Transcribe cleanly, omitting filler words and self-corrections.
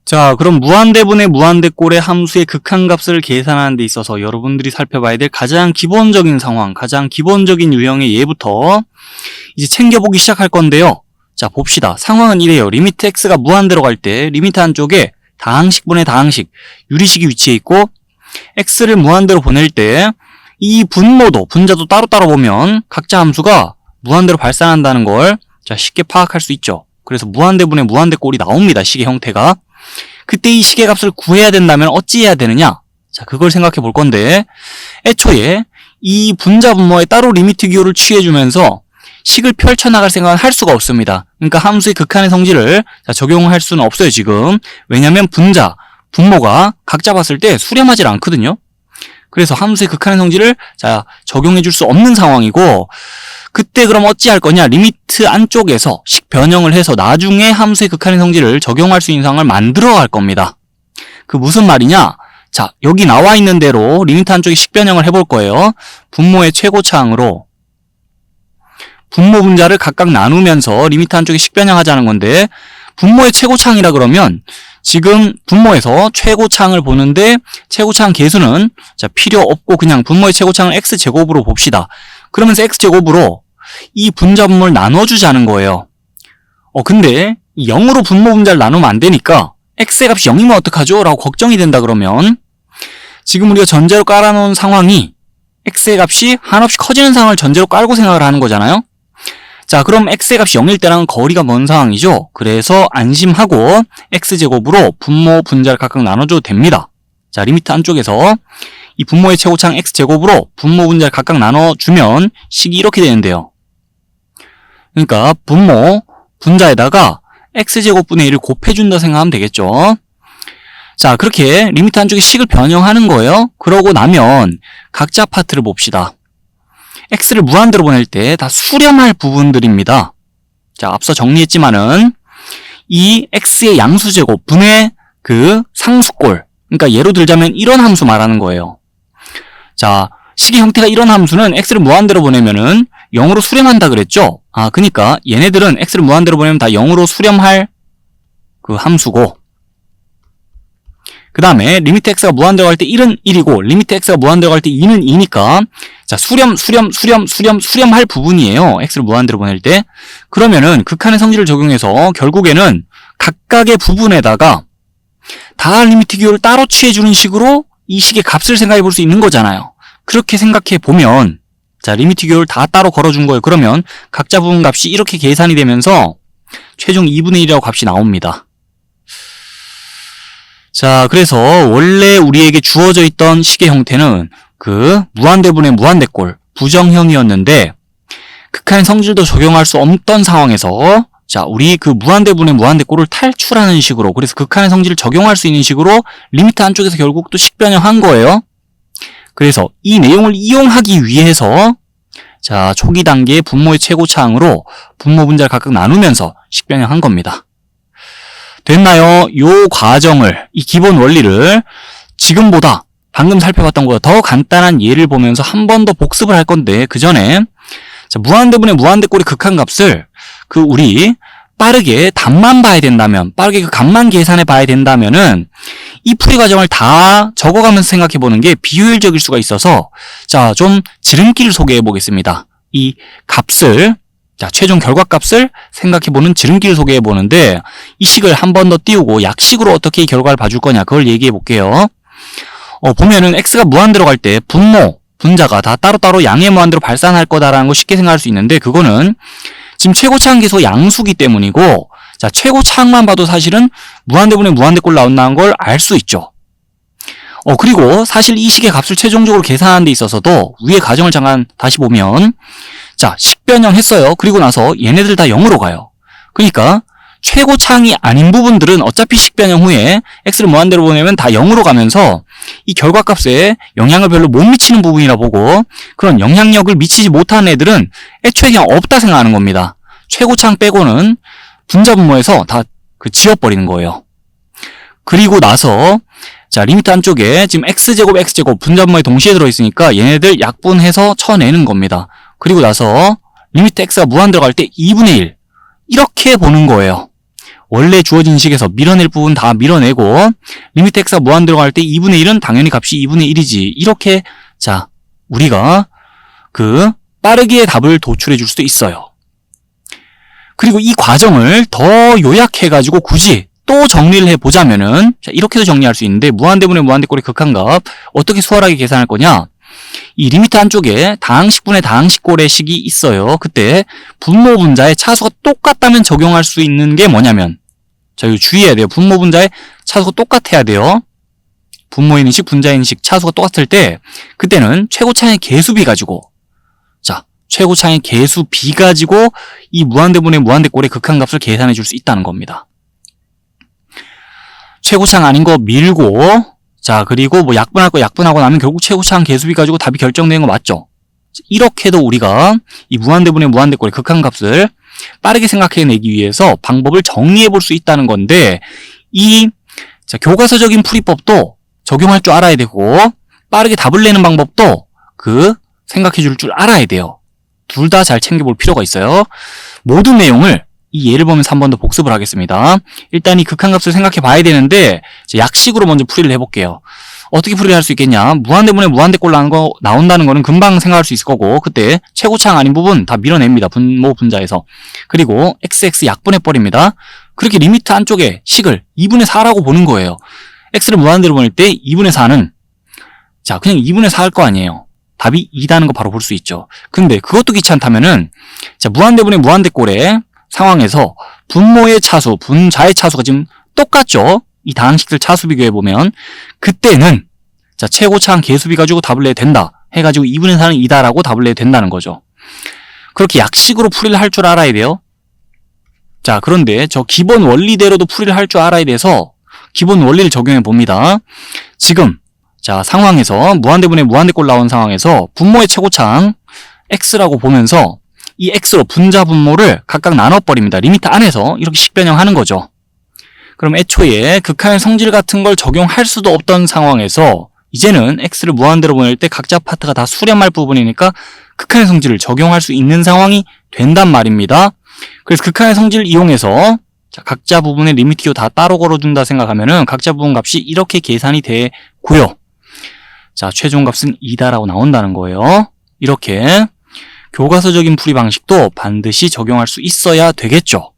자, 그럼 무한대분의 무한대꼴의 함수의 극한값을 계산하는 데 있어서 여러분들이 살펴봐야 될 가장 기본적인 상황, 가장 기본적인 유형의 예부터 이제 챙겨보기 시작할 건데요. 자, 봅시다. 상황은 이래요. 리미트 x가 무한대로 갈 때 리미트 한쪽에 다항식분의 다항식, 유리식이 위치해 있고 x를 무한대로 보낼 때 이 분모도, 분자도 따로따로 보면 각자 함수가 무한대로 발산한다는 걸 자, 쉽게 파악할 수 있죠. 그래서 무한대분의 무한대꼴이 나옵니다. 식의 형태가. 그때 이 식의 값을 구해야 된다면 어찌 해야 되느냐? 자, 그걸 생각해 볼 건데 애초에 이 분자 분모에 따로 리미트 기호를 취해주면서 식을 펼쳐나갈 생각은 할 수가 없습니다. 그러니까 함수의 극한의 성질을 적용할 수는 없어요, 지금. 왜냐면 분자, 분모가 각자 봤을 때 수렴하지 않거든요. 그래서 함수의 극한의 성질을 적용해 줄 수 없는 상황이고, 그때 그럼 어찌 할 거냐? 리미트 안쪽에서 식 변형을 해서 나중에 함수의 극한의 성질을 적용할 수 있는 상황을 만들어 갈 겁니다. 그 무슨 말이냐? 자, 여기 나와 있는 대로 리미트 안쪽에 식 변형을 해볼 거예요. 분모의 최고차항으로 분모 분자를 각각 나누면서 리미트 한쪽에 식 변형하자는 건데, 분모의 최고차항이라 그러면 지금 분모에서 최고차항을 보는데 최고차항 계수는 필요 없고 그냥 분모의 최고차항을 x제곱으로 봅시다. 그러면서 x제곱으로 이 분자 분모를 나눠주자는 거예요. 근데 0으로 분모 분자를 나누면 안 되니까 x의 값이 0이면 어떡하죠? 라고 걱정이 된다 그러면 지금 우리가 전제로 깔아놓은 상황이 x의 값이 한없이 커지는 상황을 전제로 깔고 생각을 하는 거잖아요. 자, 그럼 x의 값이 0일 때랑은 거리가 먼 상황이죠. 그래서 안심하고 x제곱으로 분모 분자를 각각 나눠줘도 됩니다. 자, 리미트 안쪽에서 이 분모의 최고차항 x제곱으로 분모 분자를 각각 나눠주면 식이 이렇게 되는데요. 그러니까 분모 분자에다가 x제곱분의 1을 곱해준다 생각하면 되겠죠. 자, 그렇게 리미트 한쪽에 식을 변형하는 거예요. 그러고 나면 각자 파트를 봅시다. x를 무한대로 보낼 때 다 수렴할 부분들입니다. 자, 앞서 정리했지만은 이 x의 양수제곱 분의 그 상수꼴, 그러니까 예로 들자면 이런 함수 말하는 거예요. 자, 식의 형태가 이런 함수는 x를 무한대로 보내면은 0으로 수렴한다 그랬죠? 그러니까 얘네들은 x를 무한대로 보내면 다 0으로 수렴할 그 함수고, 그 다음에 리미트 x가 무한대로 갈 때 1은 1이고 리미트 x가 무한대로 갈 때 2는 2니까 자, 수렴할 부분이에요. x를 무한대로 보낼 때. 그러면은 극한의 성질을 적용해서 결국에는 각각의 부분에다가 다 리미트 기호를 따로 취해주는 식으로 이 식의 값을 생각해 볼 수 있는 거잖아요. 그렇게 생각해 보면 자, 리미트 기호를 다 따로 걸어준 거예요. 그러면 각자 부분 값이 이렇게 계산이 되면서 최종 2분의 1이라고 값이 나옵니다. 자, 그래서 원래 우리에게 주어져 있던 식의 형태는 그 무한대분의 무한대꼴 부정형이었는데 극한의 성질도 적용할 수 없던 상황에서 자, 우리 그 무한대분의 무한대꼴을 탈출하는 식으로, 그래서 극한의 성질을 적용할 수 있는 식으로 리미트 안쪽에서 결국 또 식 변형한 거예요. 그래서 이 내용을 이용하기 위해서 자, 초기 단계의 분모의 최고차항으로 분모 분자를 각각 나누면서 식 변형한 겁니다. 됐나요? 요 과정을, 이 기본 원리를 지금보다 방금 살펴봤던 것보다 더 간단한 예를 보면서 한 번 더 복습을 할 건데, 그 전에 자, 무한대분의 무한대꼴의 극한값을 우리 빠르게 답만 봐야 된다면, 빠르게 그 값만 계산해 봐야 된다면은 이 풀이 과정을 다 적어가면서 생각해 보는 게 비효율적일 수가 있어서 자, 좀 지름길을 소개해 보겠습니다. 이 값을 자, 최종 결과값을 생각해보는 지름길을 소개해보는데 이 식을 한 번 더 띄우고 약식으로 어떻게 이 결과를 봐줄 거냐 그걸 얘기해볼게요. 보면은 x가 무한대로 갈 때 분모, 분자가 다 따로따로 양의 무한대로 발산할 거다라는 거 쉽게 생각할 수 있는데 그거는 지금 최고차항 계수가 양수기 때문이고 자, 최고차항만 봐도 사실은 무한대분의 무한대꼴 나온다는 걸 알 수 있죠. 그리고 사실 이 식의 값을 최종적으로 계산하는 데 있어서도 위의 과정을 잠깐 다시 보면 자, 식 변형했어요. 그리고 나서 얘네들 다 0으로 가요. 그러니까 최고차항이 아닌 부분들은 어차피 식 변형 후에 x를 무한대로 보내면 다 0으로 가면서 이 결과값에 영향을 별로 못 미치는 부분이라 보고 그런 영향력을 미치지 못하는 애들은 애초에 그냥 없다 생각하는 겁니다. 최고차항 빼고는 분자 분모에서 다 지워버리는 거예요. 그리고 나서 자, 리미트 안쪽에 지금 x제곱 분자 분모에 동시에 들어있으니까 얘네들 약분해서 쳐내는 겁니다. 그리고 나서 리미트 x가 무한대로 갈 때 2분의 1 이렇게 보는 거예요. 원래 주어진 식에서 밀어낼 부분 다 밀어내고 리미트 x가 무한대로 갈 때 2분의 1은 당연히 값이 2분의 1이지. 이렇게 자 우리가 빠르게 답을 도출해 줄 수도 있어요. 그리고 이 과정을 더 요약해가지고 굳이 또 정리를 해보자면은 자, 이렇게도 정리할 수 있는데 무한대분의 무한대꼴의 극한값 어떻게 수월하게 계산할 거냐? 이 리미트 한쪽에 다항식분의 다항식꼴의 식이 있어요. 그때 분모 분자의 차수가 똑같다면 적용할 수 있는 게 뭐냐면 자, 이거 주의해야 돼요. 분모 분자의 차수가 똑같아야 돼요. 분모인 식, 분자인 식 차수가 똑같을 때 그때는 최고차의 개수비 가지고 자, 최고차의 개수비 가지고 이 무한대분의 무한대꼴의 극한값을 계산해 줄 수 있다는 겁니다. 최고차항 아닌 거 밀고 자 그리고 뭐 약분할 거 약분하고 나면 결국 최고차항 개수비 가지고 답이 결정되는 거 맞죠? 이렇게도 우리가 이 무한대분의 무한대꼴의 극한값을 빠르게 생각해내기 위해서 방법을 정리해 볼 수 있다는 건데 이 자, 교과서적인 풀이법도 적용할 줄 알아야 되고 빠르게 답을 내는 방법도 생각해 줄 알아야 돼요. 둘 다 잘 챙겨볼 필요가 있어요. 모든 내용을 이 예를 보면서 한 번 더 복습을 하겠습니다. 일단 이 극한값을 생각해 봐야 되는데 약식으로 먼저 풀이를 해볼게요. 어떻게 풀이를 할 수 있겠냐? 무한대분의 무한대꼴 나온다는 거는 금방 생각할 수 있을 거고 그때 최고차항 아닌 부분 다 밀어냅니다. 분모 분자에서. 그리고 xx 약분해버립니다. 그렇게 리미트 안쪽에 식을 2분의 4라고 보는 거예요. x를 무한대로 보낼 때 2분의 4는 자 그냥 2분의 4 할 거 아니에요. 답이 2다는 거 바로 볼 수 있죠. 근데 그것도 귀찮다면은 자 무한대분의 무한대꼴의 상황에서 분모의 차수, 분자의 차수가 지금 똑같죠? 이 다항식들 차수 비교해보면 그때는 자 최고차항 개수비 가지고 답을 내야 된다 해가지고 2분의 4는 2다라고 답을 내야 된다는 거죠. 그렇게 약식으로 풀이를 할 줄 알아야 돼요. 자 그런데 저 기본 원리대로도 풀이를 할 줄 알아야 돼서 기본 원리를 적용해 봅니다. 지금 자 상황에서 무한대분의 무한대꼴 나온 상황에서 분모의 최고차항 x라고 보면서 이 x로 분자 분모를 각각 나눠버립니다. 리미트 안에서 이렇게 식변형하는 거죠. 그럼 애초에 극한의 성질 같은 걸 적용할 수도 없던 상황에서 이제는 x를 무한대로 보낼 때 각자 파트가 다 수렴할 부분이니까 극한의 성질을 적용할 수 있는 상황이 된단 말입니다. 그래서 극한의 성질을 이용해서 자, 각자 부분의 리미트 다 따로 걸어둔다 생각하면은 각자 부분 값이 이렇게 계산이 되고요. 자, 최종 값은 2다라고 나온다는 거예요. 이렇게 교과서적인 풀이 방식도 반드시 적용할 수 있어야 되겠죠.